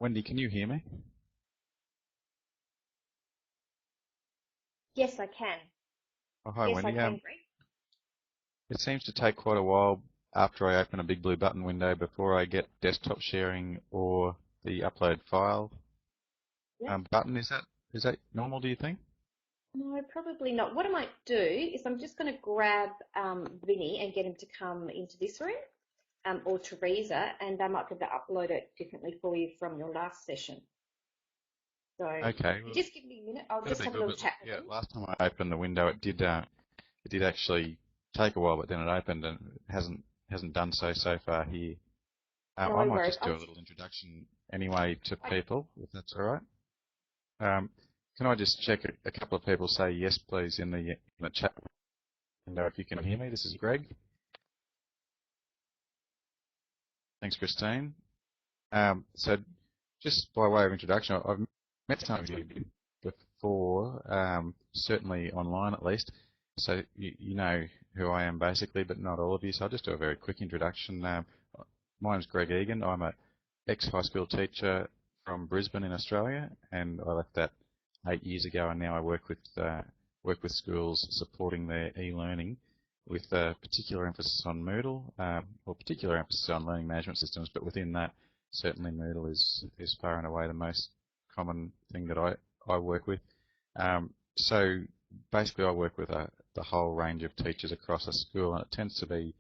Wendy, can you hear me? Yes, I can. Oh, hi, Yes, I Wendy. can, Greg. It seems to take quite a while after I open a big blue button window before I get desktop sharing or the upload file Yep. button. Is that normal, do you think? No, probably not. What I might do is I'm just going to grab Vinny and get him to come into this room, or Teresa, and they might be able to upload it differently for you from your last session. So Okay. Well, just give me a minute. I'll that'd just be have a good. little But chat with yeah, them. last time I opened the window, it did actually take a while, but then it opened and it hasn't done so far here. No I might worries. just do a little introduction anyway to I, people, if that's all right. Can I just check a couple of people say yes, please, in the chat window if you can hear me? This is Greg. Thanks, Christine. So just by way of introduction, I've met some of you before, certainly online at least. So you know who I am basically, but not all of you. So I'll just do a very quick introduction. My name's Greg Egan. I'm an ex-high school teacher from Brisbane in Australia, and I left that 8 years ago, and now I work with schools supporting their e-learning with a particular emphasis on Moodle, or particular emphasis on learning management systems, but within that, certainly Moodle is far and away the most common thing that I work with. So basically I work with the whole range of teachers across a school, and it tends to be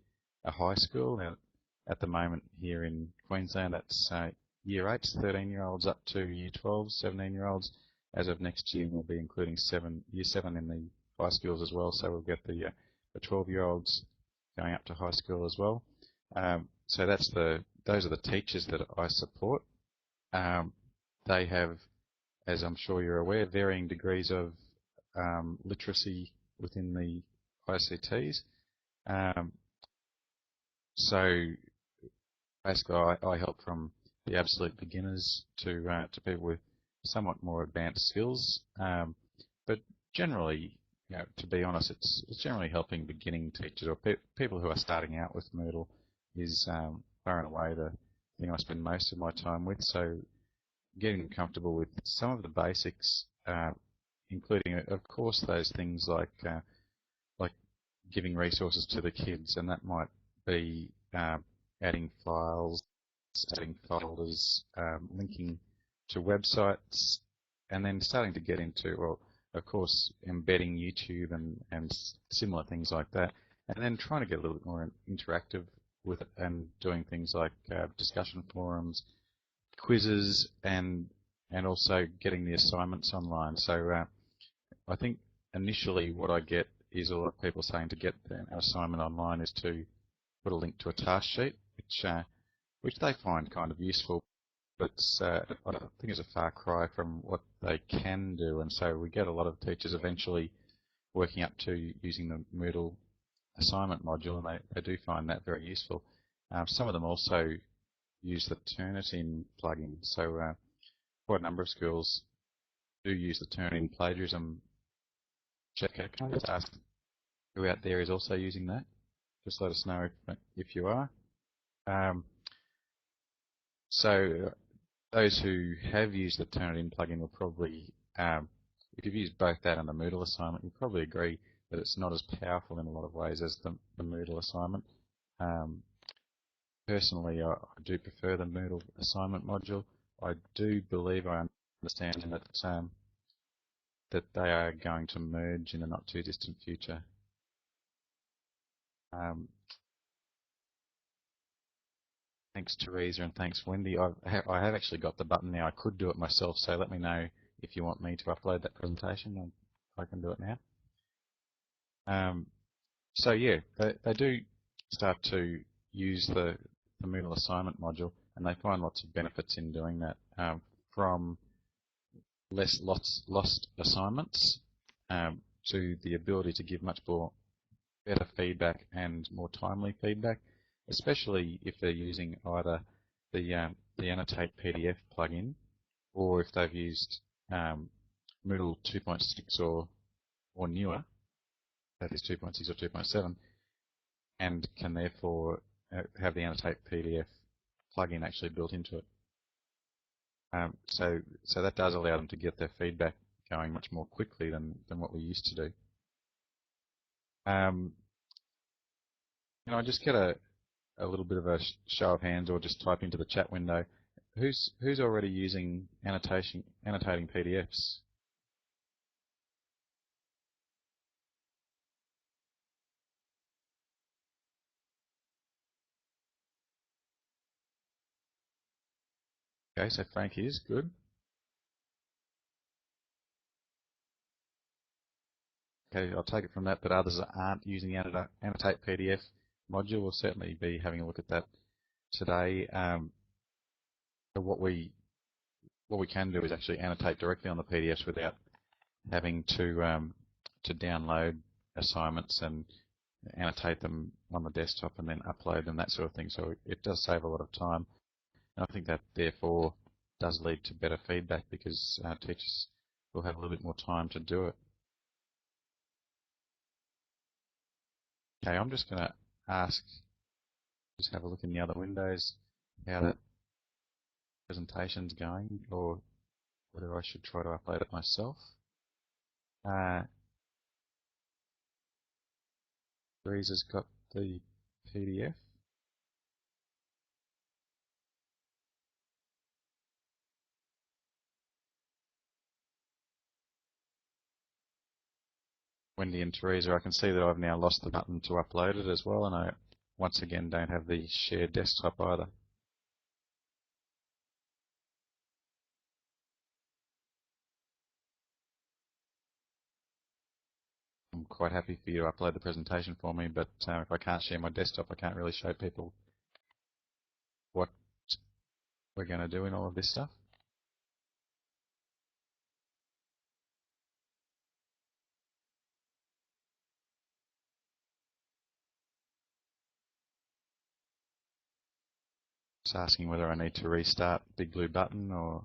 a high school. Now, at the moment here in Queensland, that's year 8s, 13-year-olds up to year 12s, 17-year-olds. As of next year, we'll be including year 7 in the high schools as well, so we'll get the 12-year-olds going up to high school as well. So those are the teachers that I support. They have, as I'm sure you're aware, varying degrees of literacy within the ICTs. So basically, I help from the absolute beginners to people with somewhat more advanced skills. But generally, to be honest, it's generally helping beginning teachers or people who are starting out with Moodle is far and away the thing I spend most of my time with. So getting them comfortable with some of the basics, including, of course, those things like giving resources to the kids, and that might be adding files, adding folders, linking to websites, and then starting to get into, well, of course, embedding YouTube and similar things like that, and then trying to get a little bit more interactive with it and doing things like discussion forums, quizzes, and also getting the assignments online. So I think initially what I get is a lot of people saying to get an assignment online is to put a link to a task sheet, which they find kind of useful, but I think it's a far cry from what they can do, and so we get a lot of teachers eventually working up to using the Moodle assignment module, and they do find that very useful. Some of them also use the Turnitin plugin, so quite a number of schools do use the Turnitin plagiarism checker. Can I just ask who out there is also using that? Just let us know if you are. So those who have used the Turnitin plugin will probably, if you've used both that and the Moodle assignment, you'll probably agree that it's not as powerful in a lot of ways as the Moodle assignment. Personally, I do prefer the Moodle assignment module. I do believe I understand that they are going to merge in a not too distant future. Thanks, Teresa, and thanks, Wendy. I have actually got the button now. I could do it myself, so let me know if you want me to upload that presentation, and I can do it now. So yeah, they do start to use the Moodle assignment module, and they find lots of benefits in doing that, from less lost assignments to the ability to give much more better feedback and more timely feedback, especially if they're using either the Annotate PDF plugin, or if they've used Moodle 2.6 or newer, that is 2.6 or 2.7, and can therefore have the Annotate PDF plugin actually built into it. So that does allow them to get their feedback going much more quickly than what we used to do. Can I just get a little bit of a show of hands, or just type into the chat window, who's already using annotating PDFs? Okay, so Frank is good. Okay, I'll take it from that others aren't using the Annotate PDF module. We'll certainly be having a look at that today. So what we can do is actually annotate directly on the PDFs without having to download assignments and annotate them on the desktop and then upload them, that sort of thing. So it does save a lot of time. And I think that therefore does lead to better feedback, because teachers will have a little bit more time to do it. Okay, I'm just going to just have a look in the other windows how that presentation's going, or whether I should try to upload it myself. Teresa's got the PDF. Wendy and Teresa, I can see that I've now lost the button to upload it as well, and I once again don't have the shared desktop either. I'm quite happy for you to upload the presentation for me, but if I can't share my desktop, I can't really show people what we're going to do in all of this stuff. Just asking whether I need to restart Big Blue Button, or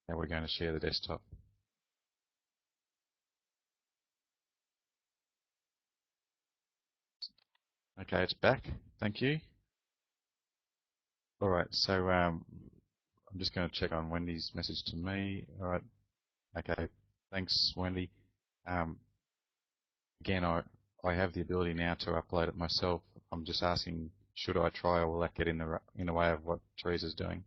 how we're going to share the desktop. Okay, it's back. Thank you. All right, so I'm just going to check on Wendy's message to me. All right. Okay. Thanks, Wendy. Again, I have the ability now to upload it myself. I'm just asking, should I try, or will that get in the way of what Teresa's doing?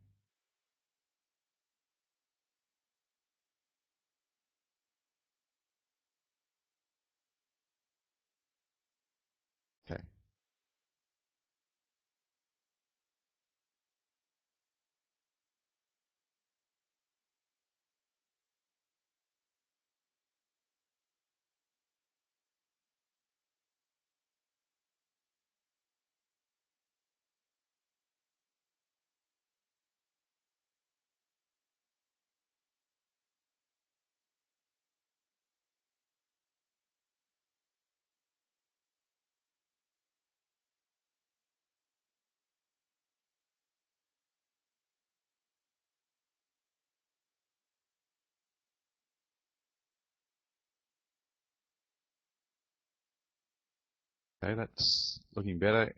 Okay. Okay, that's looking better.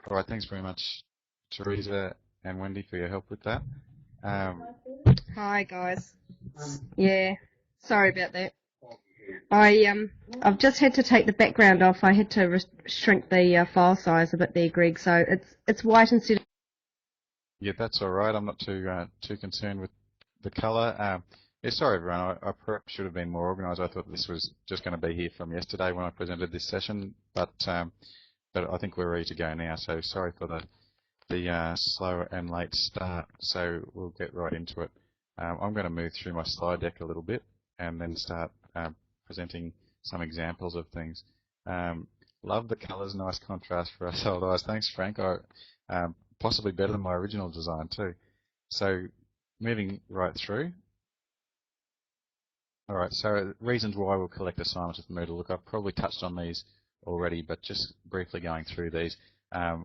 All right, thanks very much, Teresa and Wendy, for your help with that. Hi guys. Yeah, sorry about that. I've just had to take the background off. I had to shrink the file size a bit there, Greg. So it's white instead of. Yeah, that's all right. I'm not too concerned with the colour. Yeah, sorry everyone. I perhaps should have been more organised. I thought this was just going to be here from yesterday when I presented this session, but I think we're ready to go now. So sorry for the slow and late start. So we'll get right into it. I'm going to move through my slide deck a little bit and then start presenting some examples of things. Love the colours, nice contrast for us old eyes. Thanks, Frank. Possibly better than my original design too. So moving right through. All right, so reasons why we'll collect assignments with Moodle. Look, I've probably touched on these already, but just briefly going through these. I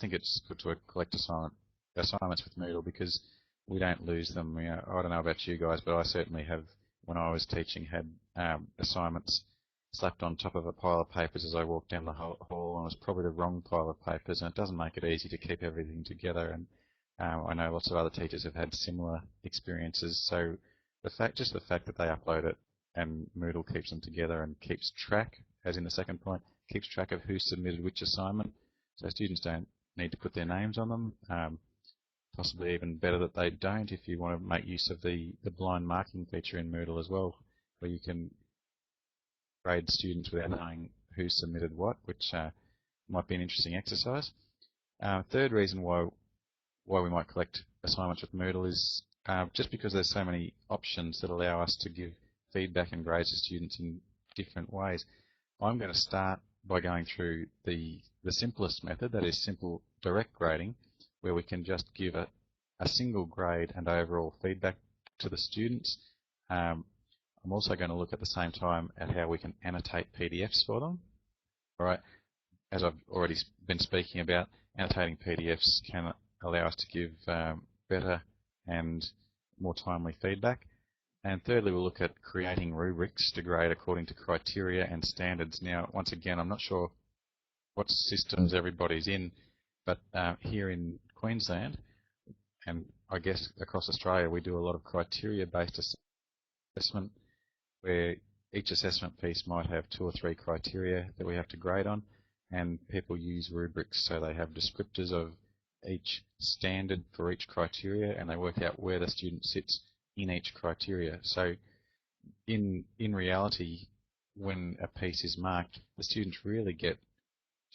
think it's good to collect assignments with Moodle because we don't lose them. You know, I don't know about you guys, but I certainly have, when I was teaching, had assignments slapped on top of a pile of papers as I walked down the hall, and it was probably the wrong pile of papers, and it doesn't make it easy to keep everything together. And I know lots of other teachers have had similar experiences. So just the fact that they upload it and Moodle keeps them together and keeps track, as in the second point, keeps track of who submitted which assignment, so students don't need to put their names on them. Possibly even better that they don't if you want to make use of the blind marking feature in Moodle as well, where you can grade students without knowing who submitted what, which might be an interesting exercise. Third reason why we might collect assignments with Moodle is just because there's so many options that allow us to give feedback and grades to students in different ways. I'm going to start by going through the simplest method, that is simple direct grading, where we can just give a single grade and overall feedback to the students. I'm also going to look at the same time at how we can annotate PDFs for them. All right, as I've already been speaking about, annotating PDFs can allow us to give better and more timely feedback. And thirdly, we'll look at creating rubrics to grade according to criteria and standards. Now, once again, I'm not sure what systems everybody's in, but here in Queensland, and I guess across Australia, we do a lot of criteria-based assessment, where each assessment piece might have 2 or 3 criteria that we have to grade on, and people use rubrics, so they have descriptors of each standard for each criteria, and they work out where the student sits in each criteria. So in reality, when a piece is marked, the students really get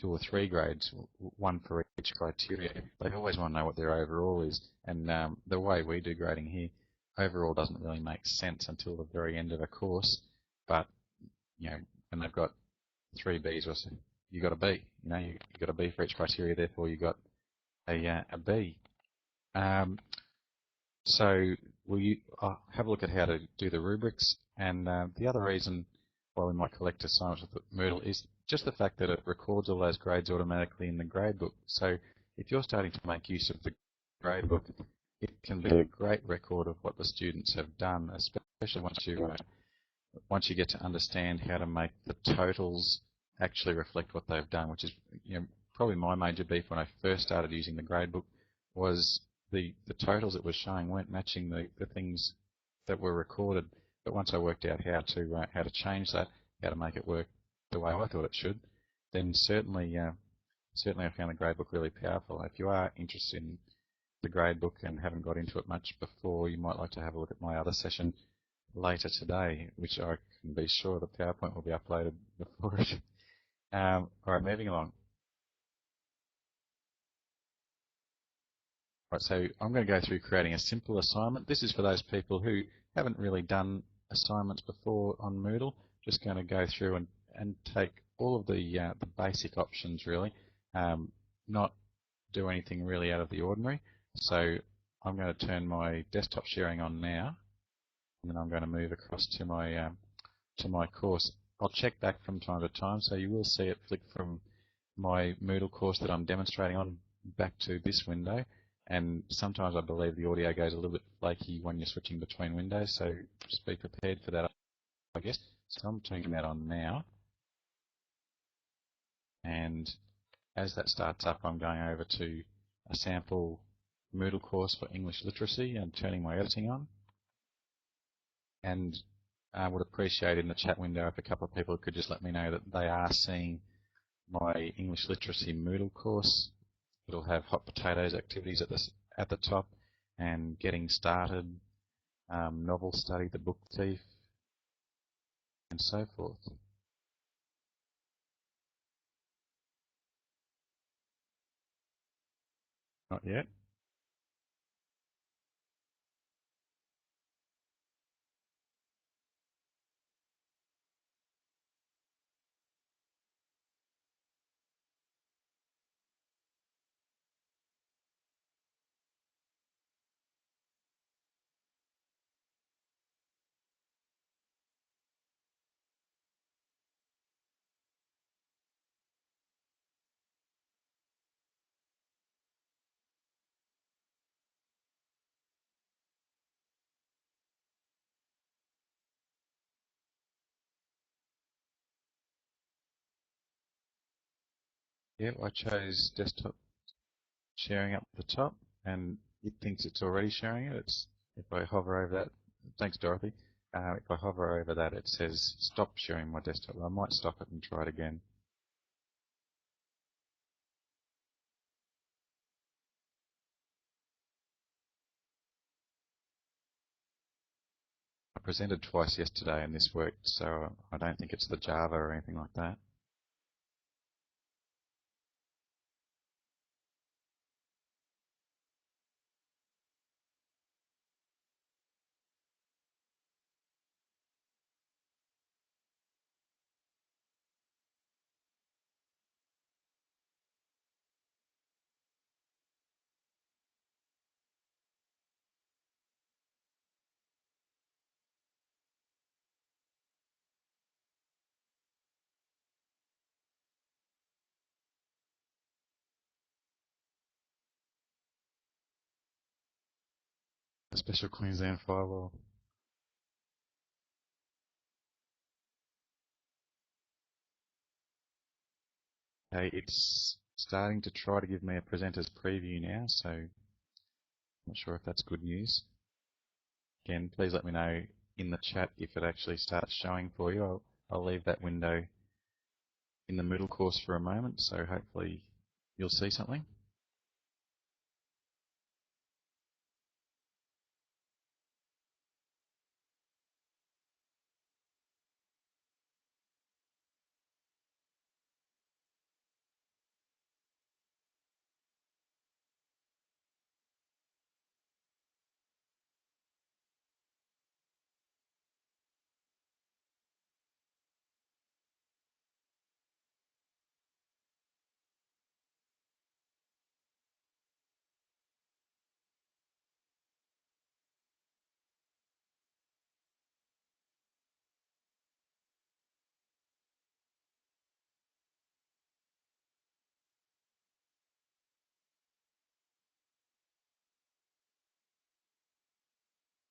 2 or 3 grades, 1 for each criteria. They always want to know what their overall is, and the way we do grading here, overall doesn't really make sense until the very end of a course. But when they've got 3 Bs, or so, you got a B. You got a B for each criteria, therefore you got a B. So I'll have a look at how to do the rubrics, and the other reason why we might collect assignments with Moodle is just the fact that it records all those grades automatically in the gradebook. So if you're starting to make use of the gradebook, it can be a great record of what the students have done, especially once you get to understand how to make the totals actually reflect what they've done, which is probably my major beef when I first started using the gradebook, was the totals it was showing weren't matching the things that were recorded. But once I worked out how to change that, how to make it work the way I thought it should, then certainly I found the gradebook really powerful. If you are interested in the gradebook and haven't got into it much before, you might like to have a look at my other session later today, which I can be sure the PowerPoint will be uploaded before it. All right, moving along. Right, so I'm going to go through creating a simple assignment. This is for those people who haven't really done assignments before on Moodle. Just going to go through and take all of the basic options really, not do anything really out of the ordinary. So I'm going to turn my desktop sharing on now, and then I'm going to move across to my course. I'll check back from time to time, so you will see it flick from my Moodle course that I'm demonstrating on back to this window. And sometimes I believe the audio goes a little bit flaky when you're switching between windows, so just be prepared for that, I guess. So I'm turning that on now. And as that starts up, I'm going over to a sample Moodle course for English literacy and turning my editing on. And I would appreciate in the chat window if a couple of people could just let me know that they are seeing my English literacy Moodle course. It'll have hot potatoes activities at the top, and getting started, novel study, the book thief, and so forth. Not yet. Yeah, I chose desktop sharing up the top, and it thinks it's already sharing it. If I hover over that, thanks Dorothy. If I hover over that, it says stop sharing my desktop. I might stop it and try it again. I presented twice yesterday and this worked, so I don't think it's the Java or anything like that. A special Queensland firewall. Okay, it's starting to try to give me a presenter's preview now, so I'm not sure if that's good news. Again, please let me know in the chat if it actually starts showing for you. I'll leave that window in the Moodle course for a moment, so hopefully you'll see something.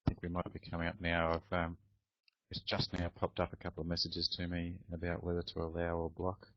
I think we might be coming up now. It's just now popped up a couple of messages to me about whether to allow or block.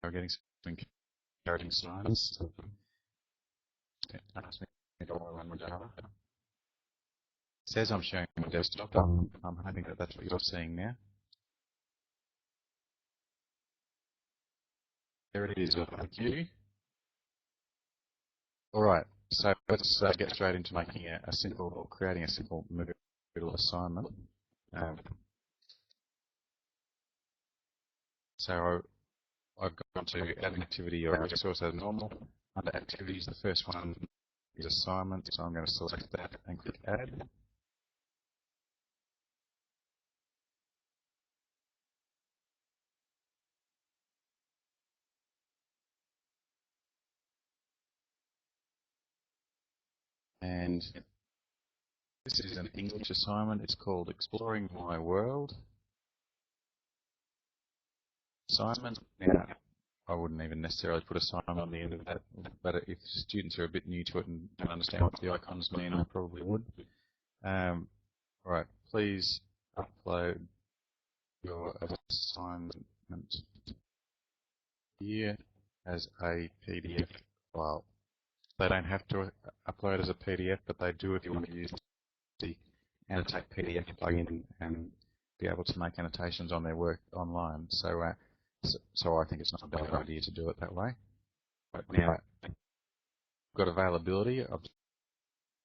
We're getting some encouraging signs. Ask me to run with Java. It says I'm sharing my desktop. I'm hoping that that's what you're seeing now. There it is. Thank you. All right. So let's get straight into making creating a simple Moodle assignment. So I've gone to add an activity or a resource as normal. Under activities, the first one is assignment, so I'm going to select that and click add. And this is an English assignment. It's called Exploring My World assignment. Now, I wouldn't even necessarily put assignment on the end of that, but if students are a bit new to it and don't understand what the icons mean, I probably would. Right, please upload your assignment here as a PDF file. They don't have to upload as a PDF, but they do if you want to use the Annotate PDF plugin and be able to make annotations on their work online. So I think it's not a bad idea to do it that way. But now, we've got availability. I'm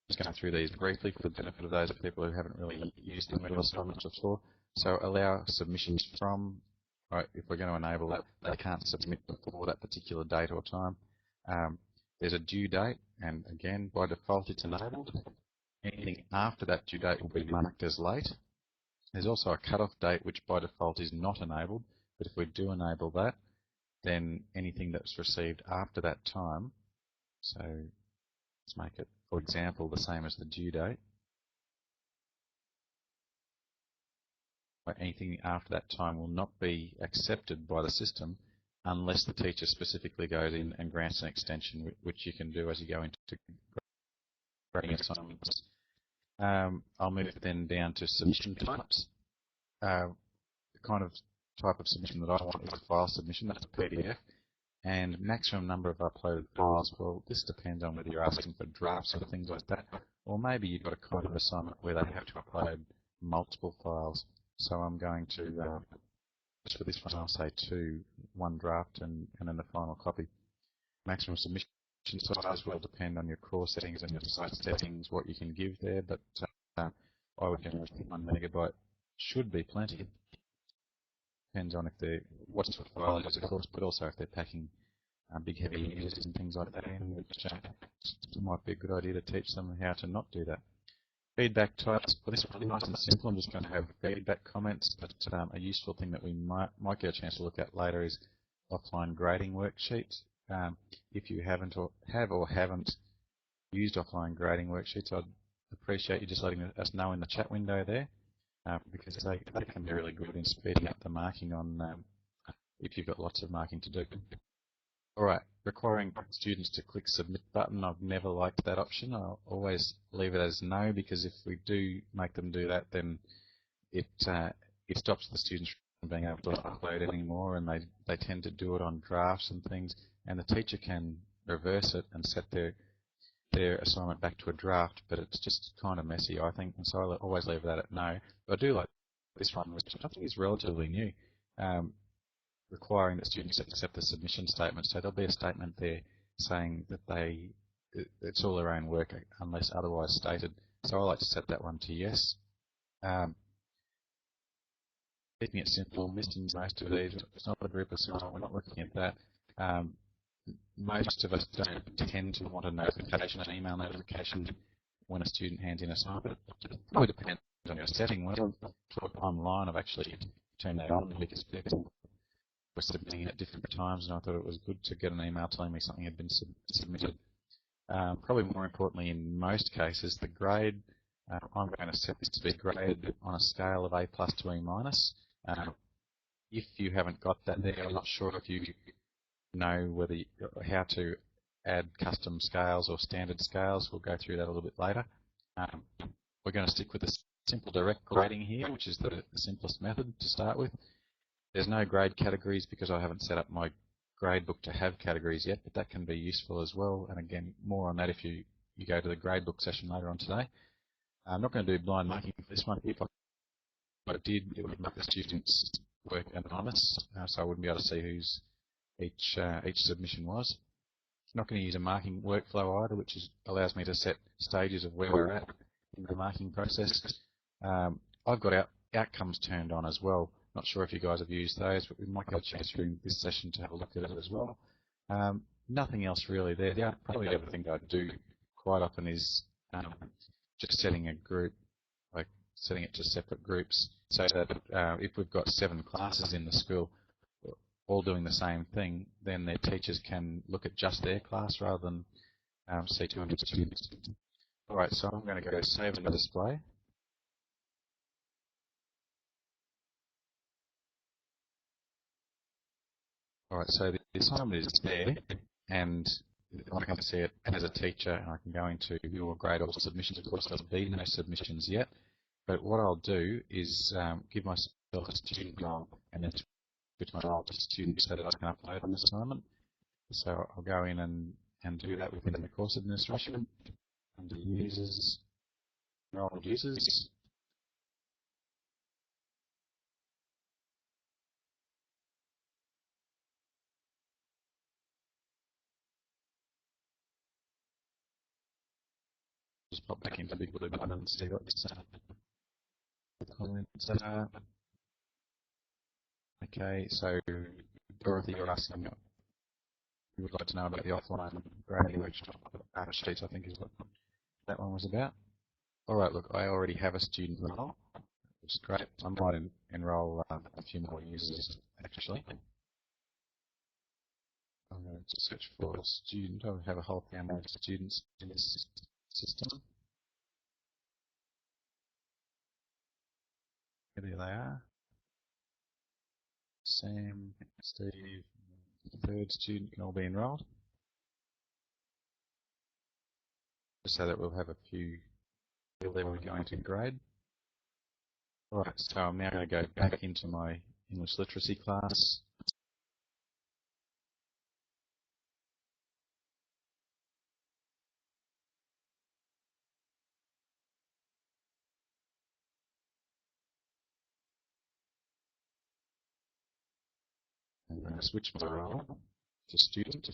just going through these briefly for the benefit of those people who haven't really used the Moodle assignments before. So allow submissions from, right, if we're going to enable that, they can't submit before that particular date or time. There's a due date, and again, by default, it's enabled. Anything after that due date will be marked as late. There's also a cutoff date, which by default is not enabled, but if we do enable that, then anything that's received after that time, so let's make it, for example, the same as the due date, anything after that time will not be accepted by the system unless the teacher specifically goes in and grants an extension, which you can do as you go into grading assignments. I'll move then down to submission types. The kind of type of submission that I want is a file submission, that's a PDF. And maximum number of uploaded files, well, this depends on whether you're asking for drafts or things like that, or maybe you've got a kind of assignment where they have to upload multiple files. So I'm going to, just for this one, I'll say 2, 1 draft and then the final copy. Maximum submission size will depend on your core settings and your site settings, what you can give there, but I would think 1 megabyte should be plenty. Depends on if they're, what sort of file it is, of course, but also if they're packing big heavy images and things like that in, which might be a good idea to teach them how to not do that. Feedback types, well, this is really nice and simple. I'm just going to have feedback comments, but a useful thing that we might get a chance to look at later is offline grading worksheets. If you haven't or haven't used offline grading worksheets, I'd appreciate you just letting us know in the chat window there, because they can be really good in speeding up the marking on if you've got lots of marking to do. All right, requiring students to click submit button. I've never liked that option. I'll always leave it as no, because if we do make them do that, then it stops the students from being able to upload anymore, and they tend to do it on drafts and things, and the teacher can reverse it and set their assignment back to a draft, but it's just kind of messy, I think, and so I'll always leave that at no. But I do like this one, which I think is relatively new, requiring that students accept the submission statement. So there'll be a statement there saying that it's all their own work unless otherwise stated. So I like to set that one to yes. Keeping it simple, missing most of these. It's not a group assignment, we're not looking at that. Most of us don't tend to want a notification, an email notification, when a student hands in a assignment. It probably depends on your setting. When I taught online, I've actually turned that on because people were submitting at different times, and I thought it was good to get an email telling me something had been submitted. Probably more importantly, in most cases, the grade, I'm going to set this to be graded on a scale of A+ to E-. If you haven't got that there, I'm not sure if you know how to add custom scales or standard scales. We'll go through that a little bit later. We're going to stick with the simple direct grading here, which is the simplest method to start with. There's no grade categories because I haven't set up my gradebook to have categories yet, but that can be useful as well. And again, more on that if you go to the gradebook session later on today. I'm not going to do blind marking for this one. If I did, it would make the students' work anonymous, so I wouldn't be able to see whose each submission was. I'm not going to use a marking workflow either, which allows me to set stages of where we're at in the marking process. I've got outcomes turned on as well. Not sure if you guys have used those, but we might get a chance during this session to have a look at it as well. Nothing else really there. Probably the other thing that I do quite often is just setting a group, like setting it to separate groups, so that if we've got 7 classes in the school, all doing the same thing, then their teachers can look at just their class rather than see 200 students. All right, so I'm going to go save and display. All right, so the assignment is there, and I can see it as a teacher, and I can go into your grade or submissions. Of course, there'll be no submissions yet, but what I'll do is give myself a student role and then switch my role to student so that I can upload an assignment. So I'll go in and do that within the course administration under users, enrolled users. Just pop back into Big Blue button and see what this comments are. Okay, so Dorothy, you're asking, you would like to know about the offline grading worksheets, I think is what that one was about. All right, look, I already have a student role. which is great. I might enroll a few more users actually. I'm going to search for a student. I have a whole family of students in this system. There they are. Sam, Steve, the third student can all be enrolled. Just so that we'll have a few people we're going to grade. Alright, so I'm now going to go back into my English literacy class. I'm going to switch my role to student.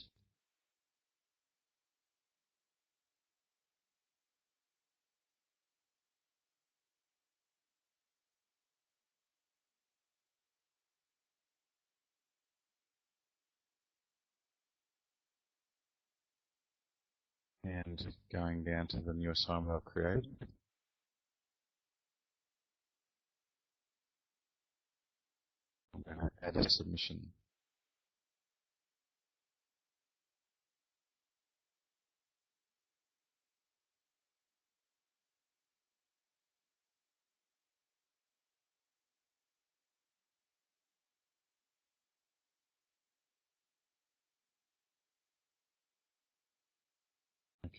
And going down to the new assignment I've created. I'm going to add a submission.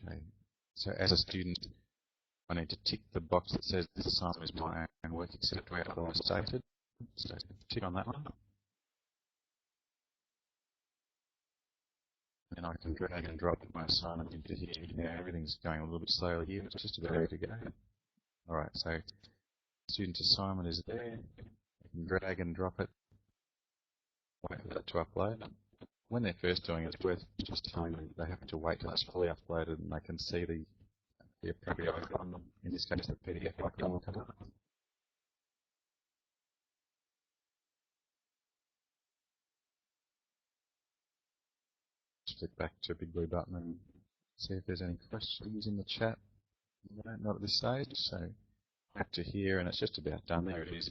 Okay, so as a student, I need to tick the box that says this assignment is my own work except where otherwise stated. So tick on that one. And I can drag and drop my assignment into here. Now everything's going a little bit slowly here, but it's just about ready to go. Alright, so student assignment is there. I can drag and drop it, wait for that to upload. When they're first doing it, it's worth just telling them they have to wait till it's fully uploaded and they can see the appropriate icon, in this case the PDF icon will come up. Just click back to a big blue button and see if there's any questions in the chat. No, not at this stage, so back to here and it's just about done. There it is,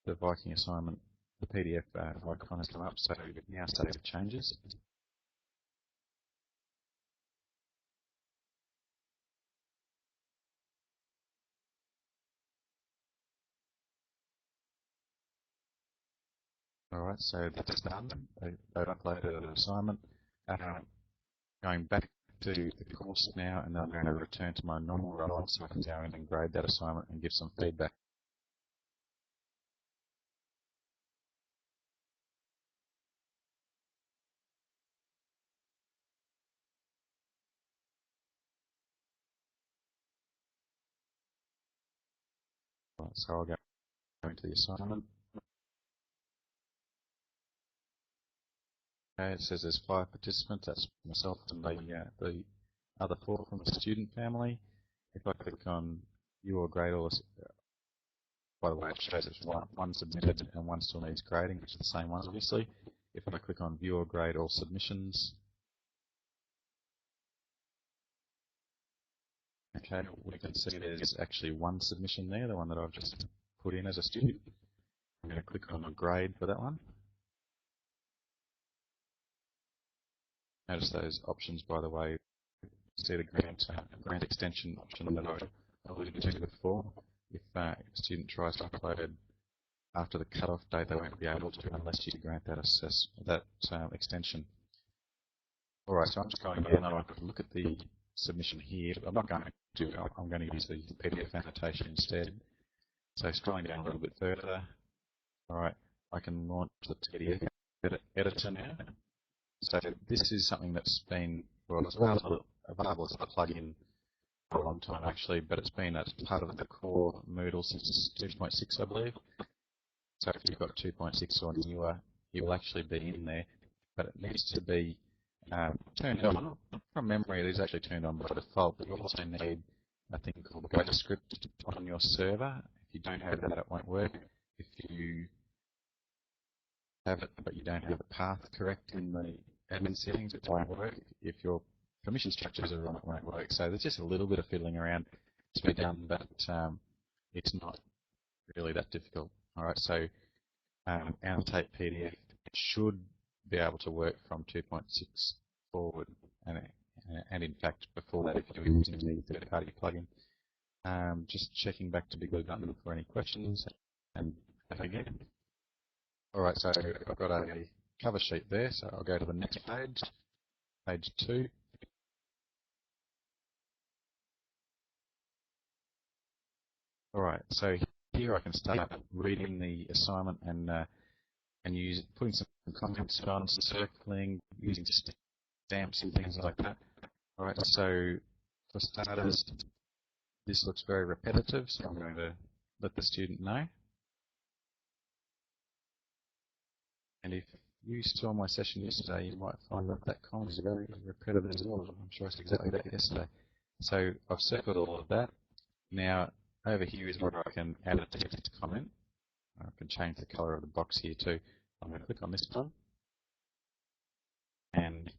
the Viking assignment, the PDF icon has come up, so now save changes. Alright, so that's done. They've uploaded an assignment. Going back to the course now, and then I'm going to return to my normal role so I can go in and grade that assignment and give some feedback. Right, so I'll go into the assignment. Okay, it says there's 5 participants, that's myself and the other 4 from the student family. If I click on view or grade all, by the way, it shows it's one submitted and one still needs grading, which is the same one obviously. If I click on view or grade all submissions, okay, we can see there's actually one submission there, the one that I've just put in as a student. I'm going to click on a grade for that one. Notice those options, by the way. See the grant extension option that I alluded to before. If a student tries to upload after the cut-off date, they won't be able to unless you grant that extension. All right, so I'm just going in and I can look at the submission here. I'm not going to. I'm going to use the PDF annotation instead. So scrolling down a little bit further. All right, I can launch the PDF editor now. So this is something that's been, well, it's available as a plugin for a long time actually, but it's been as part of the core Moodle since 2.6, I believe. So if you've got 2.6 or newer, it will actually be in there, but it needs to be turned on. From memory, it is actually turned on by default, but you also need a thing called GoToScript on your server. If you don't have that, it won't work. If you have it, but you don't have the path correct in the admin settings, it won't work. If your permission structures are wrong, it won't work. So there's just a little bit of fiddling around to be done, but it's not really that difficult. All right, so annotate PDF should be able to work from 2.6 forward, and in fact before that if you're using the third-party plugin. Just checking back to Big Blue Button for any questions, and back again. All right, so I've got a cover sheet there, so I'll go to the next page, page 2. All right, so here I can start reading the assignment and putting some comments on, circling, using stamps and things like that. All right, so for starters, this looks very repetitive, so I'm going to let the student know. And if you saw my session yesterday, you might find that comment is very repetitive as well. I'm sure I said exactly that yesterday. So I've circled all of that. Now, over here is where I can add a text comment. I can change the color of the box here too. I'm going to click on this one and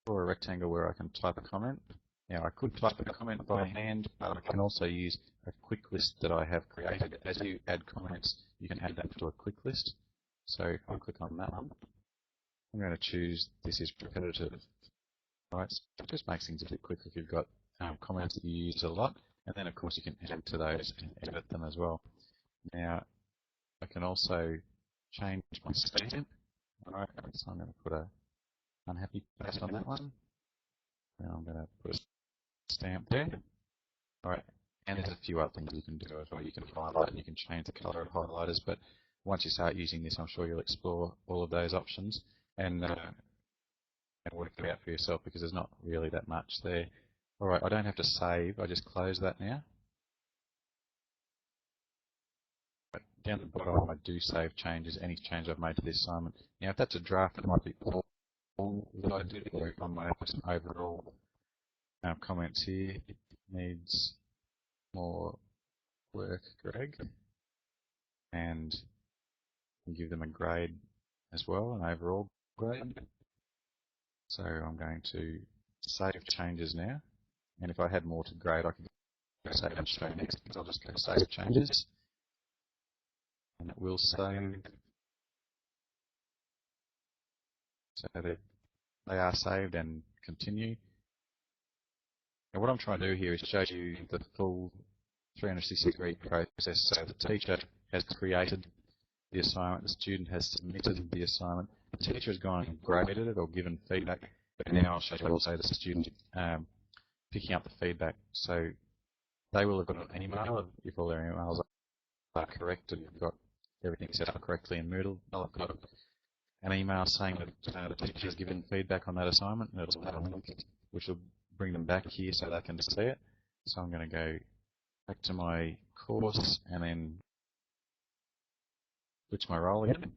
draw a rectangle where I can type a comment. Now, I could type a comment by hand, but I can also use a quick list that I have created. As you add comments, you can add that to a quick list. So I'll click on that one. I'm going to choose this is repetitive. All right, so it just makes things a bit quicker if you've got comments that you use a lot. And then, of course, you can add to those and edit them as well. Now, I can also change my stamp. All right, so I'm going to put a unhappy face on that one. Now I'm going to put a stamp there. All right, and there's a few other things you can do as well. You can highlight and you can change the color of highlighters, but once you start using this, I'm sure you'll explore all of those options and work it out for yourself because there's not really that much there. All right, I don't have to save. I just close that now. But down at the bottom, I do save changes, any change I've made to this assignment. Now, if that's a draft, it might be all that I did, or if I might have some overall comments here. It needs more work, Greg, and give them a grade as well, an overall grade. So I'm going to save changes now, and if I had more to grade, I could go save and show next. I'll just go save changes, and it will save. So they are saved and continue. And what I'm trying to do here is show you the full 360-degree process. So the teacher has created the assignment, the student has submitted the assignment, the teacher has gone and graded it or given feedback, but now I'll show you also the student picking up the feedback. So they will have got an email if all their emails are correct and you've got everything set up correctly in Moodle. They'll have got an email saying that the teacher has given feedback on that assignment, and it'll have a link which will bring them back here so they can see it. So I'm going to go back to my course and then switch my role again.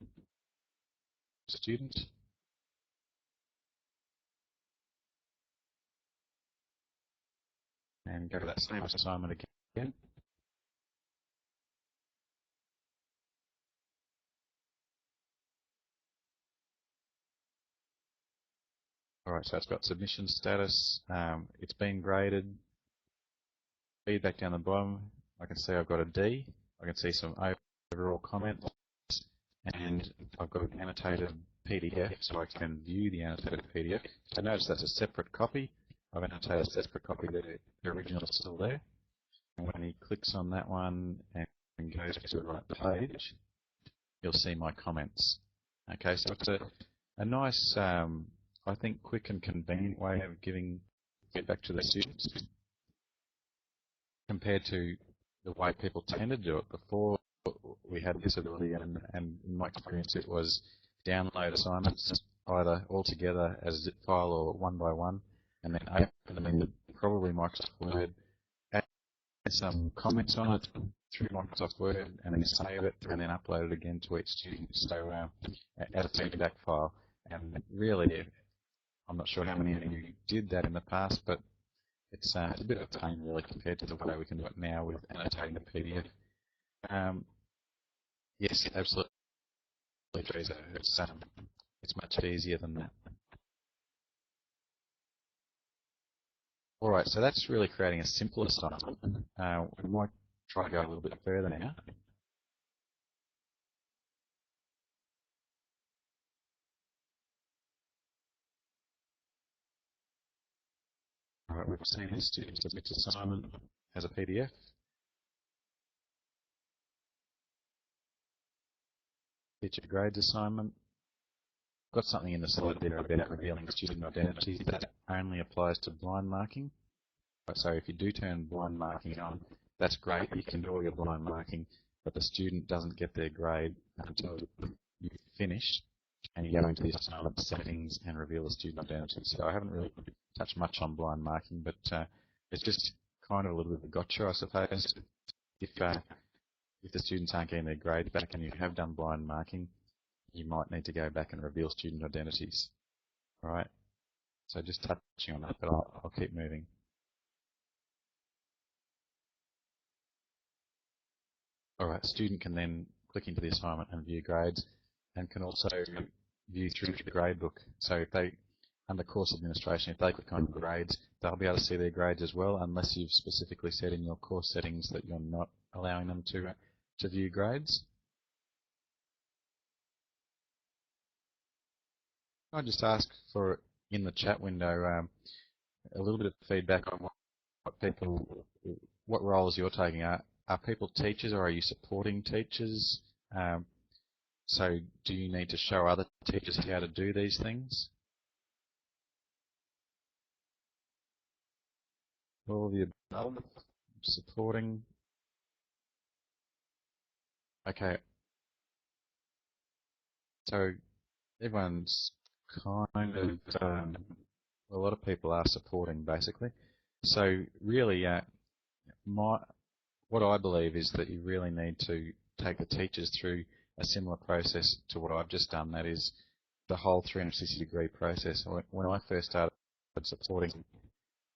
Student. And go to that same assignment again. Alright, so it's got submission status, it's been graded, feedback down the bottom, I can see I've got a D, I can see some overall comments, and I've got an annotated PDF, so I can view the annotated PDF. So notice that's a separate copy. I've annotated a separate copy, the original is still there. And when he clicks on that one and goes to the right page, you'll see my comments. Okay, so it's a nice, I think, quick and convenient way of giving feedback to the students compared to the way people tended to do it before we had this ability, and in my experience it was download assignments either all together as a zip file or one by one, and then open them in probably Microsoft Word, add some comments on it through Microsoft Word, and then save it, and then upload it again to each student. So add a feedback file, and really, I'm not sure how many of you did that in the past, but it's a bit of a pain really compared to the way we can do it now with annotating the PDF. Yes, absolutely, Teresa. It's much easier than that. All right, so that's really creating a simple assignment. We might try to go a little bit further now. All right, we've seen this student submits assignment as a PDF. Teacher grades assignment. Got something in the slide there about revealing student identities. That only applies to blind marking. So if you do turn blind marking on, that's great. You can do all your blind marking, but the student doesn't get their grade until you've finished and you go into the assignment settings and reveal the student identity. So I haven't really touched much on blind marking, but it's just kind of a little bit of a gotcha, I suppose. If the students aren't getting their grade back and you have done blind marking, you might need to go back and reveal student identities. All right. So just touching on that, but I'll keep moving. All right. Student can then click into the assignment and view grades, and can also view through the grade book. So if they, under course administration, if they click on grades, they'll be able to see their grades as well, unless you've specifically said in your course settings that you're not allowing them to view grades. I just ask for, in the chat window, a little bit of feedback on what roles you're taking. Are people teachers, or are you supporting teachers? So do you need to show other teachers how to do these things? All of the above. Supporting. Okay. So everyone's kind of, a lot of people are supporting, basically. So really, what I believe is that you really need to take the teachers through a similar process to what I've just done. That is the whole 360-degree process. When I first started supporting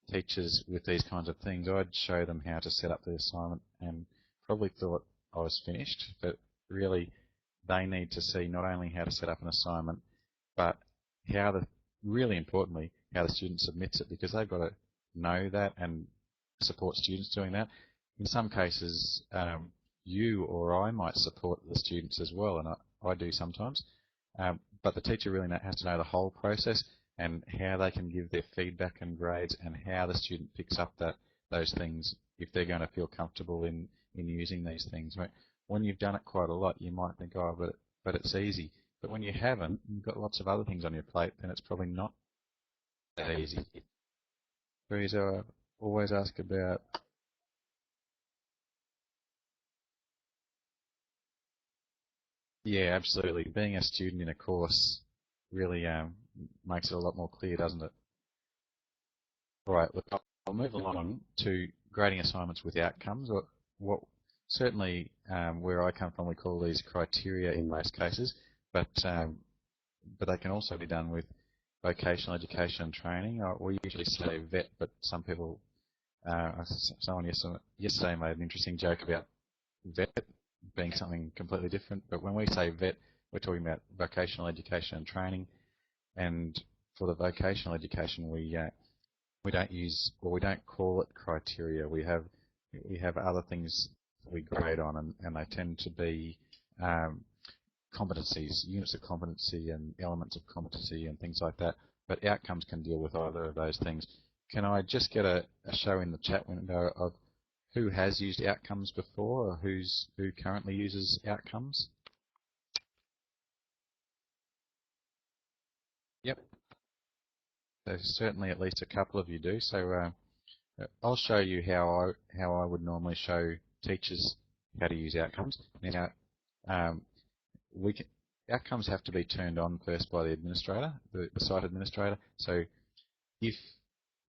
teachers with these kinds of things, I'd show them how to set up the assignment and probably thought I was finished, but really they need to see not only how to set up an assignment, but really importantly, how the student submits it, because they've got to know that and support students doing that. In some cases, you or I might support the students as well, and I do sometimes. But the teacher really has to know the whole process and how they can give their feedback and grades, and how the student picks up those things if they're going to feel comfortable in using these things. When you've done it quite a lot, you might think, oh, but it's easy. But when you haven't, you've got lots of other things on your plate, then it's probably not that easy. Teresa, I always ask about. Yeah, absolutely. Being a student in a course really makes it a lot more clear, doesn't it? All right, look, I'll move along to grading assignments with outcomes. What certainly where I come from, we call these criteria in most cases, but they can also be done with vocational education and training. We usually say VET, but some people, someone yesterday made an interesting joke about VET being something completely different. But when we say VET, we're talking about vocational education and training. And for the vocational education, we don't use, or we don't call it criteria. We have other things that we grade on, and they tend to be competencies, units of competency and elements of competency and things like that. But outcomes can deal with either of those things. Can I just get a show in the chat window of who has used outcomes before, or who currently uses outcomes? Yep. There's certainly at least a couple of you do. So I'll show you how I would normally show teachers how to use outcomes. Now, outcomes have to be turned on first by the administrator, the site administrator. So if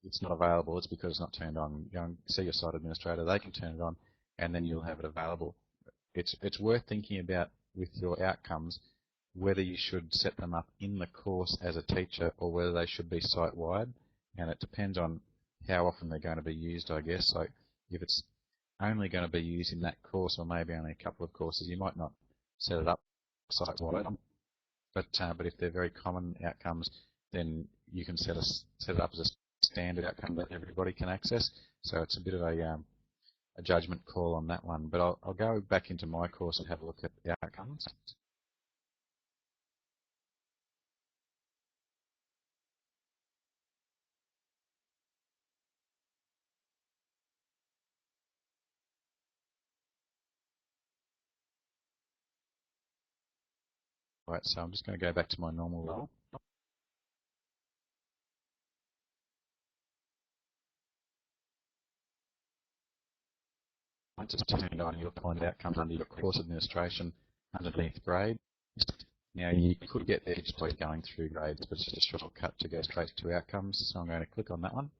it's not available, it's because it's not turned on. Go and see your site administrator, they can turn it on, and then you'll have it available. It's worth thinking about with your outcomes whether you should set them up in the course as a teacher or whether they should be site-wide, and it depends on how often they're going to be used, I guess. So if it's only going to be used in that course, or maybe only a couple of courses, you might not set it up site-wide. But if they're very common outcomes, then you can set it up as a standard outcome that everybody can access. So it's a bit of a a judgment call on that one. But I'll go back into my course and have a look at the outcomes. Right, so I'm just going to go back to my normal role. Once it's turned on, you'll find outcomes under your course administration underneath grade. Now you could get there just by going through grades, but it's just a shortcut to go straight to outcomes. So I'm going to click on that one.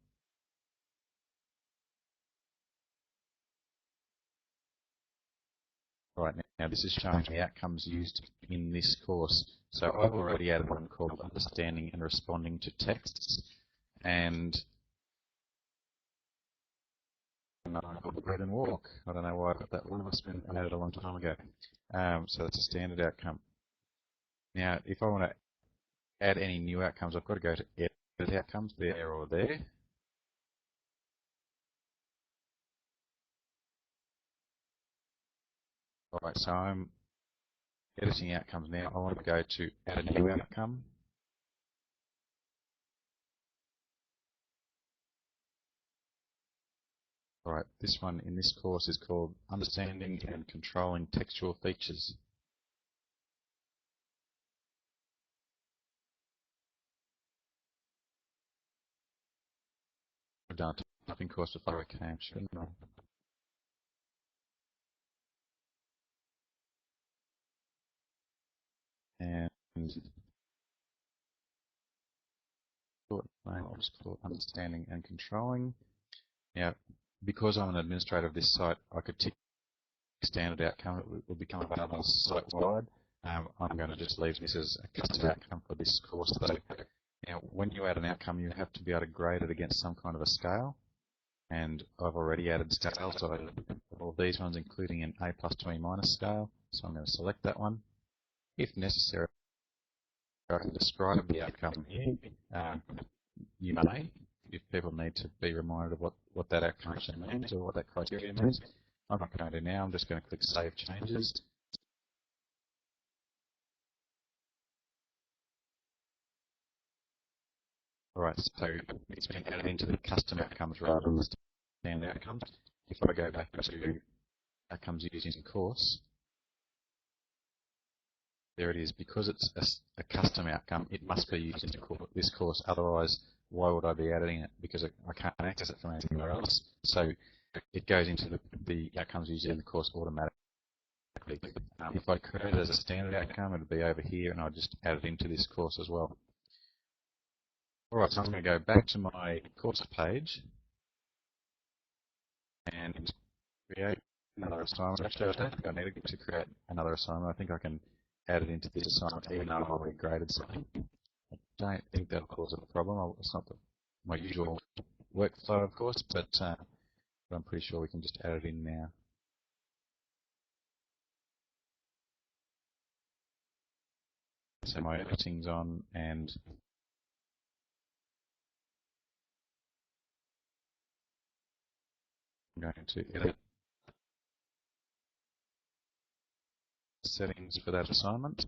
Right, now this is showing the outcomes used in this course. So I've already added one called Understanding and Responding to Texts, and called Read and Walk. I don't know why I got that one. It must have been added a long time ago. So that's a standard outcome. Now, if I want to add any new outcomes, I've got to go to Edit Outcomes, there or there. Alright, so I'm editing outcomes now. I want to go to Add a New Outcome. Alright, this one in this course is called Understanding and Controlling Textual Features. I've done a typing course before I came, shouldn't I? And I'll just call it Understanding and Controlling. Now, because I'm an administrator of this site, I could tick standard outcome. It will become available site-wide. I'm going to just leave this as a custom outcome for this course. So, now, when you add an outcome, you have to be able to grade it against some kind of a scale. And I've already added scales, so all these ones, including an A+ to E- scale. So I'm going to select that one. If necessary, I can describe the outcome here. You may, if people need to be reminded of what that outcome actually means or what that criteria means. I'm not going to now. I'm just going to click Save Changes. Alright, so it's been added into the custom outcomes rather than the standard outcomes. If I go back to outcomes used in course, there it is. Because it's a custom outcome, it must be used in this course. Otherwise, why would I be adding it? Because I can't access it from anywhere else. So it goes into the outcomes used in the course automatically. If I create it as a standard outcome, it would be over here, and I'll just add it into this course as well. Alright, so I'm going to go back to my course page and create another assignment. Actually, I don't think I need to create another assignment. I think I can add it into this assignment even though I've already graded something. I don't think that'll cause a problem. It's not my usual workflow, of course, but I'm pretty sure we can just add it in now. So my editing's on, and I'm going to edit settings for that assignment.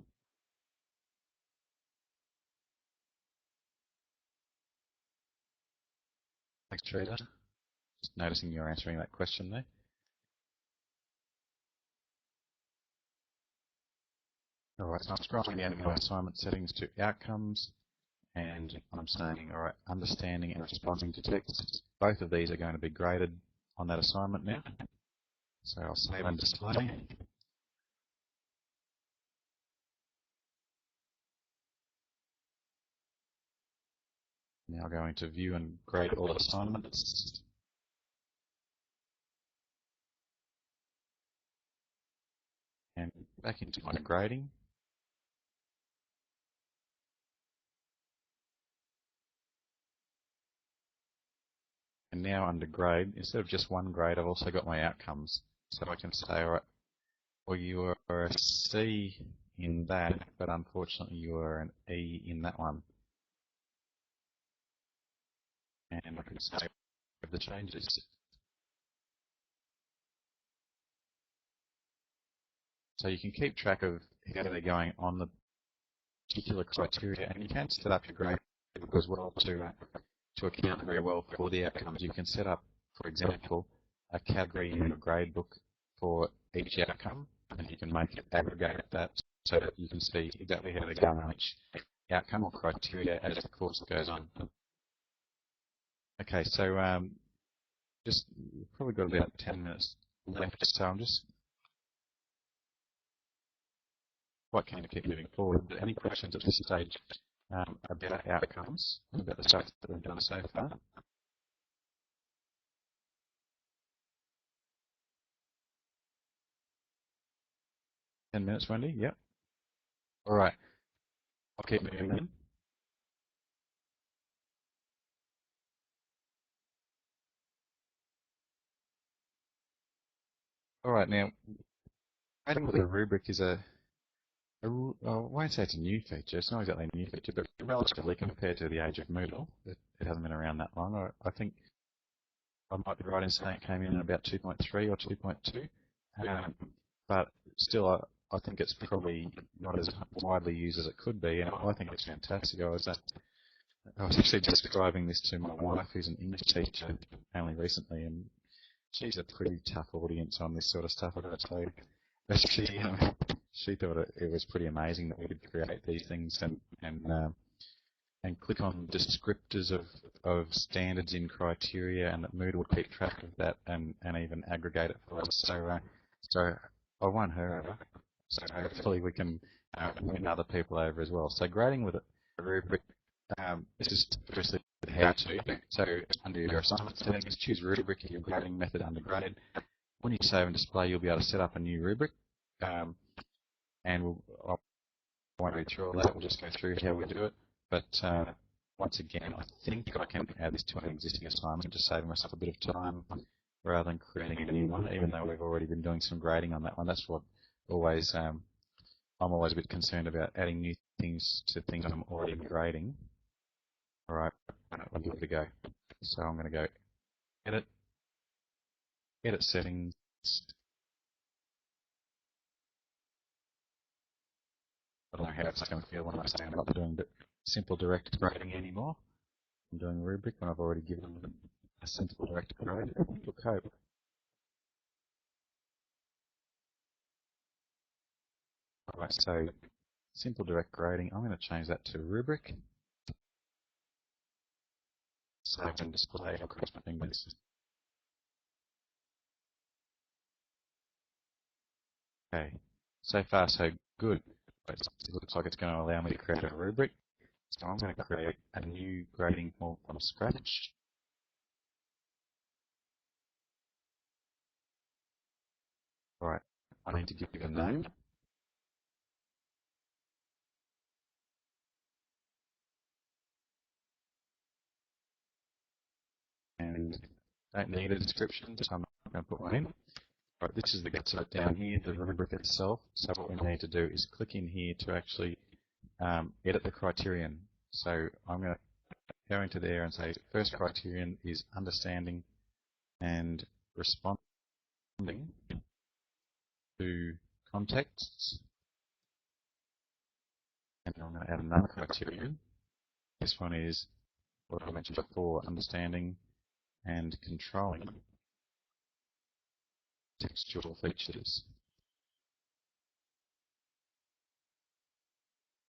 Thanks, Teresa. Just noticing you're answering that question there. Alright, so I'm scrolling down in my assignment settings to outcomes, and I'm saying, alright, understanding and responding to text. Both of these are going to be graded on that assignment now. So I'll save and display. Now going to view and grade all assignments. And back into my grading. And now under grade, instead of just one grade, I've also got my outcomes. So I can say, alright, well, you are a C in that, but unfortunately you are an E in that one. And I can save the changes. So you can keep track of how they're going on the particular criteria, and you can set up your grade book as well to account very well for the outcomes. You can set up, for example, a category in your grade book for each outcome, and you can make it aggregate that so that you can see exactly how they're going on each outcome or criteria as the course goes on. Okay, so just probably got about 10 minutes left, so I'm just quite keen to keep moving forward. But any questions at this stage about outcomes, about the stuff that we've done so far? 10 minutes, Wendy? Yep. All right. I'll keep moving then. All right, now, I think the rubric is I won't say it's a new feature. It's not exactly a new feature, but relatively compared to the age of Moodle. It hasn't been around that long. I think I might be right in saying it came in at about 2.3 or 2.2. But still, I think it's probably not as widely used as it could be, and I think it's fantastic. I was actually describing this to my wife, who's an English teacher, only recently, and she's a pretty tough audience on this sort of stuff, I've got to say. But she thought it was pretty amazing that we could create these things and click on descriptors of standards in criteria, and that Moodle would keep track of that and even aggregate it for us. So I won her over. So hopefully we can win other people over as well. So grading with a rubric, this is firstly how to. So under your assignment settings, choose rubric in your grading method under graded. When you save and display, you'll be able to set up a new rubric. And I won't read through all that. We'll just go through how we do it. But once again, I think I can add this to an existing assignment, just saving myself a bit of time rather than creating a new one, even though we've already been doing some grading on that one. That's what always I'm always a bit concerned about, adding new things to things I'm already grading. All right, I'll give it a go. So I'm going to go edit settings. I don't know how it's going to feel when I say I'm not doing simple direct grading anymore. I'm doing rubric when I've already given them a simple direct grade. It'll cope. Alright, so simple direct grading, I'm going to change that to rubric. Save and display across my fingers. Okay, so far so good. It looks like it's going to allow me to create a rubric. So I'm going to create a new grading form from scratch. Alright, I need to give it a name. And don't need a description, so I'm not going to put one in. Right, this is the guts of it down here, the rubric itself. So what we need to do is click in here to actually edit the criterion. So I'm going to go into there and say first criterion is understanding and responding to contexts. And I'm going to add another criterion. This one is what I mentioned before, understanding and controlling textual features.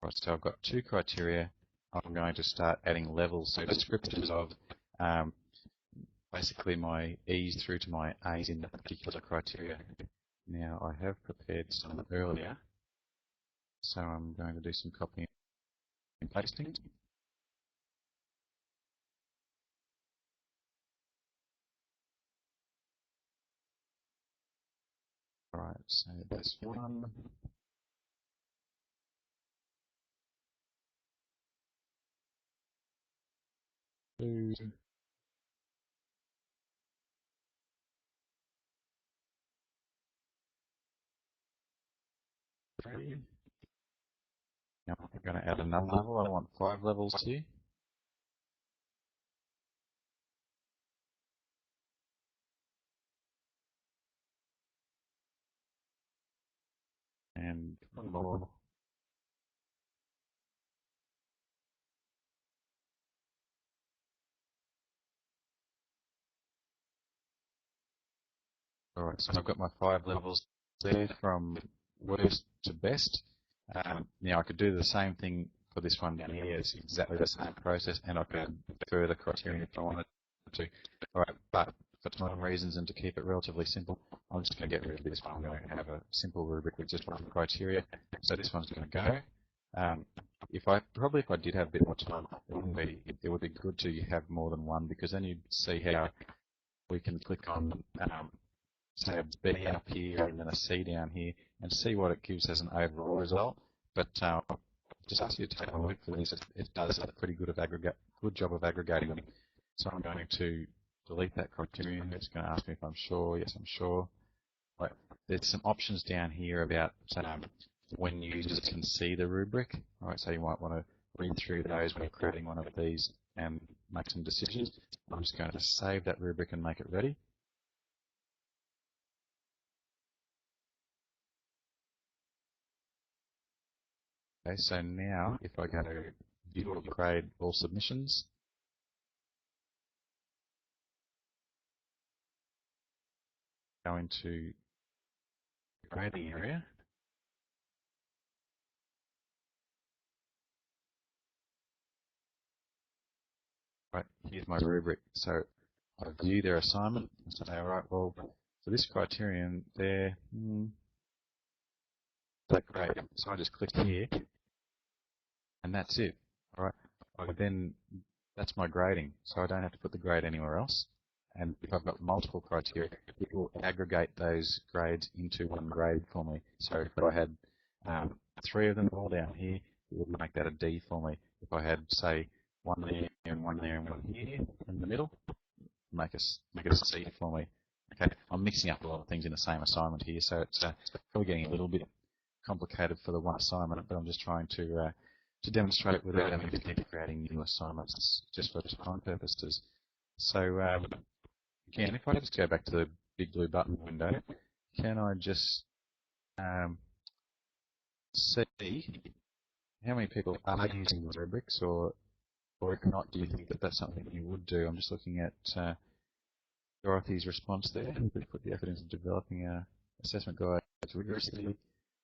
Right, so I've got two criteria. I'm going to start adding levels, so descriptors of basically my E's through to my A's in that particular criteria. Now I have prepared some earlier, so I'm going to do some copying and pasting. Alright, so that's one. Two. Three. Now I'm going to add another level. I want 5 levels here. and one more. Alright, so I've got my 5 levels there from worst to best. Now I could do the same thing for this one down here. It's exactly the same process, and I could add further criteria if I wanted to. Alright, but for time reasons and to keep it relatively simple, I'm just going to get rid of this one. I'm going to have a simple rubric with just one criteria. So this one's going to go. If I did have a bit more time, it would be good to have more than one, because then you'd see how we can click on say a B up here and then a C down here, and see what it gives as an overall result. But just ask you to take a look for this. It does a pretty good job of aggregating them. So I'm going to delete that criterion. It's going to ask me if I'm sure. Yes, I'm sure. Right. There's some options down here about when users can see the rubric. All right, so you might want to read through those when you're creating one of these and make some decisions. I'm just going to save that rubric and make it ready. Okay, so now if I go to view or grade all submissions, go into the grading area, right, here's my rubric. So I view their assignment and say, all right, well, for this criterion, they're great. So I just click here, and that's it. All right, then that's my grading, so I don't have to put the grade anywhere else. And if I've got multiple criteria, it will aggregate those grades into one grade for me. So if I had 3 of them all down here, it would make that a D for me. If I had, say, 1 there and 1 there and 1 here in the middle, make it a C for me. Okay, I'm mixing up a lot of things in the same assignment here, so it's probably getting a little bit complicated for the one assignment, but I'm just trying to demonstrate without having to keep creating new assignments just for time purposes. So again, if I just go back to the big blue button window, can I just see how many people are using the rubrics, or if not, do you think that that's something you would do? I'm just looking at Dorothy's response there. We put the effort into developing an assessment guide rigorously.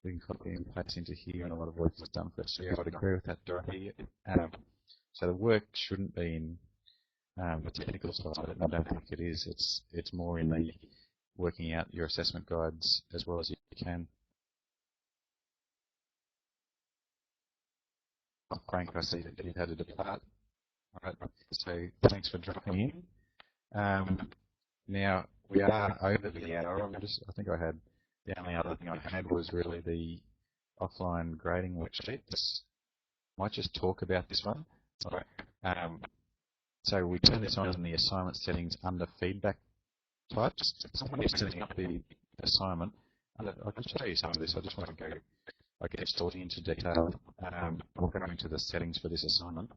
We can copy and paste into here, and a lot of work is done for us. So yeah, I'd agree with that, Dorothy. So the work shouldn't be in the technical side of it. I don't think it is. It's more in the working out your assessment guides as well as you can. Frank, I see that you had to depart. All right, so thanks for dropping in. Now we are over the hour. I think I had the only other thing I had was really the offline grading worksheet. Might just talk about this one. All right. So we turn this on in the assignment settings under feedback types. Someone is setting up the assignment. I can show you some of this. I just want to go, I guess, talking into detail. We'll go into the settings for this assignment.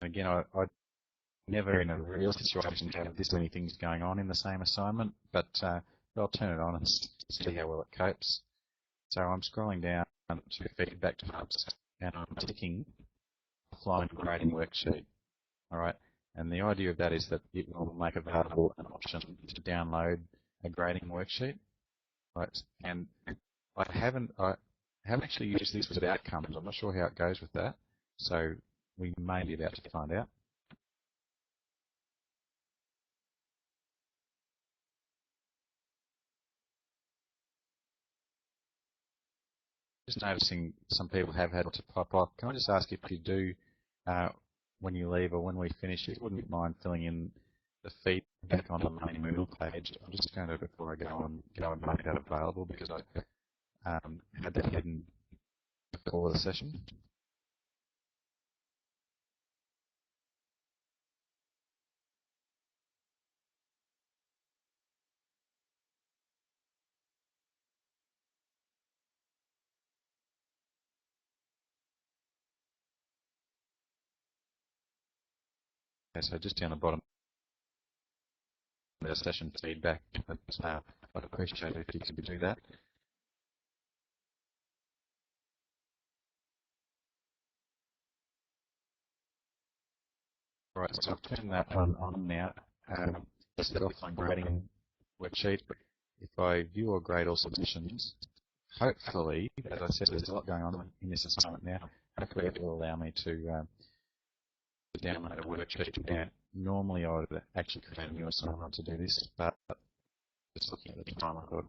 Again, I never in a real situation have this many things going on in the same assignment, but I'll turn it on and see how well it copes. So I'm scrolling down to feedback types, and I'm ticking offline grading worksheet. All right, and the idea of that is that it will make available an option to download a grading worksheet. Right, and I haven't actually used this with outcomes. I'm not sure how it goes with that, so we may be about to find out. Just noticing some people have had to pop off. Can I just ask if you do, when you leave or when we finish, if you wouldn't mind filling in the feedback on the main Moodle page? I'm just going to, before I go and make that available, because I had that hidden before the session. Okay, so just down the bottom the session feedback. I'd appreciate it if you could do that. Right, so I've turned that one on now. Set off on grading worksheet. If I view or grade all submissions, hopefully, as I said, there's a lot going on in this assignment now. Hopefully, it will allow me to download a worksheet. And normally, I would actually create a new assignment to do this, but just looking at the time, I thought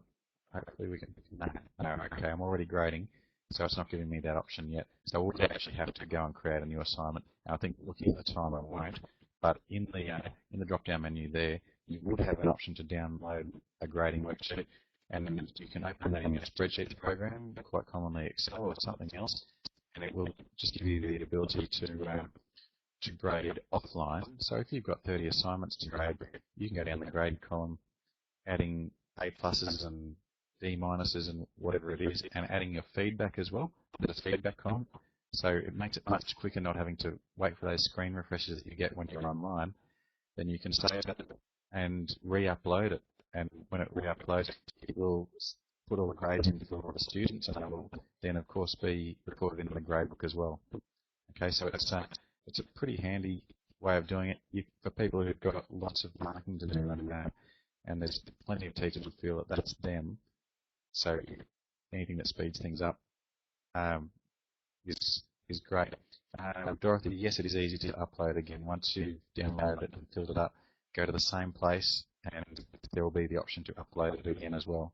hopefully we can. No, okay, I'm already grading, so it's not giving me that option yet. So I would actually have to go and create a new assignment. And I think looking at the time, I won't. But in the drop-down menu there, you would have an option to download a grading worksheet, and you can open that in your spreadsheet program, quite commonly Excel or something else, and it will just give you the ability to grade offline. So if you've got 30 assignments to grade, you can go down the grade column, adding A pluses and D minuses and whatever it is, and adding your feedback as well to the feedback column. So it makes it much quicker not having to wait for those screen refreshes that you get when you're online. Then you can save it and re-upload it. And when it re-uploads, it will put all the grades in for all the students, and it will then, of course, be recorded in the gradebook as well. Okay, so it's a pretty handy way of doing it for people who've got lots of marking to do, and there's plenty of teachers who feel that that's them. So anything that speeds things up is great. Dorothy, yes, it is easy to upload again. Once you've downloaded it and filled it up, go to the same place, and there will be the option to upload it again as well.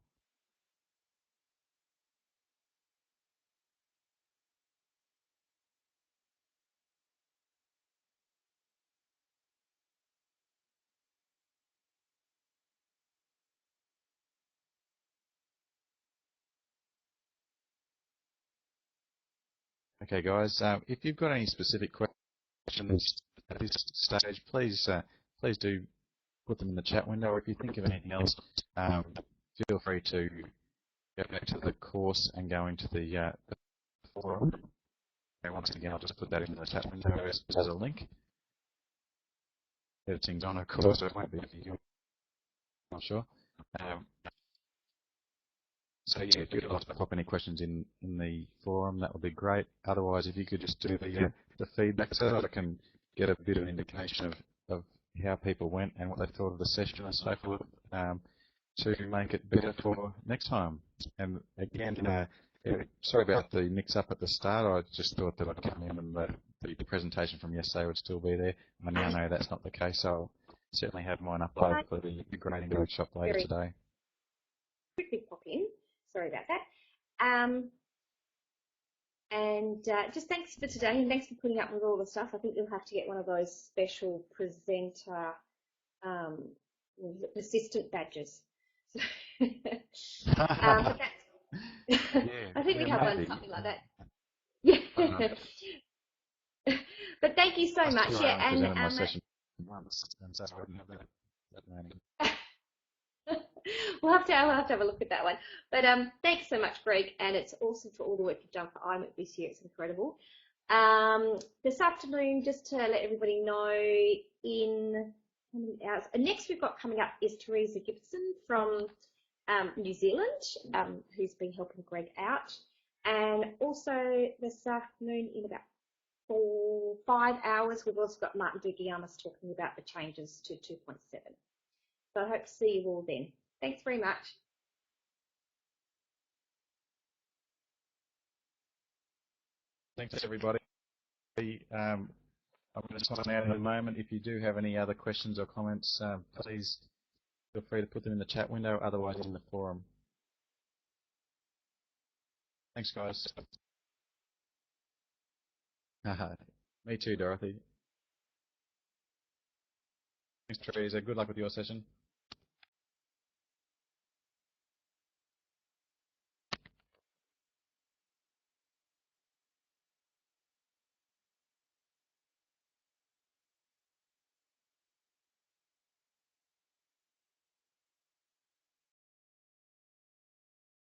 Okay, guys, if you've got any specific questions at this stage, please do put them in the chat window, or if you think of anything else, feel free to go back to the course and go into the forum. And once again, I'll just put that in the chat window as a link. Editing's on, of course, so it won't be if you're not sure. So yeah, if you'd like to pop any questions in the forum, that would be great. Otherwise, if you could just do the feedback so that I can get a bit of an indication of how people went and what they thought of the session and so forth, to make it better for next time. And again, sorry about the mix-up at the start. I just thought that I'd come in and the presentation from yesterday would still be there. I now know that's not the case, so I'll certainly have mine uploaded for the grading workshop later today. Quickly pop in. Sorry about that. Just thanks for today, and thanks for putting up with all the stuff. I think you'll have to get one of those special presenter assistant badges. But that's, yeah, I think we have one, something like that. Yeah. But thank you so much. Yeah, and my session once, and so I wouldn't have that learning. We'll have to have a look at that one. But thanks so much, Greg, and it's awesome for all the work you've done for iMoot this year. It's incredible. This afternoon, just to let everybody know, in how many hours? Next we've got coming up is Teresa Gibson from New Zealand, who's been helping Greg out. And also this afternoon, in about 5 hours, we've also got Martin Dugiamas talking about the changes to 2.7. So I hope to see you all then. Thanks very much. Thanks, everybody. I'm going to sign out in a moment. If you do have any other questions or comments, please feel free to put them in the chat window, otherwise in the forum. Thanks, guys. Me too, Dorothy. Thanks, Teresa. Good luck with your session.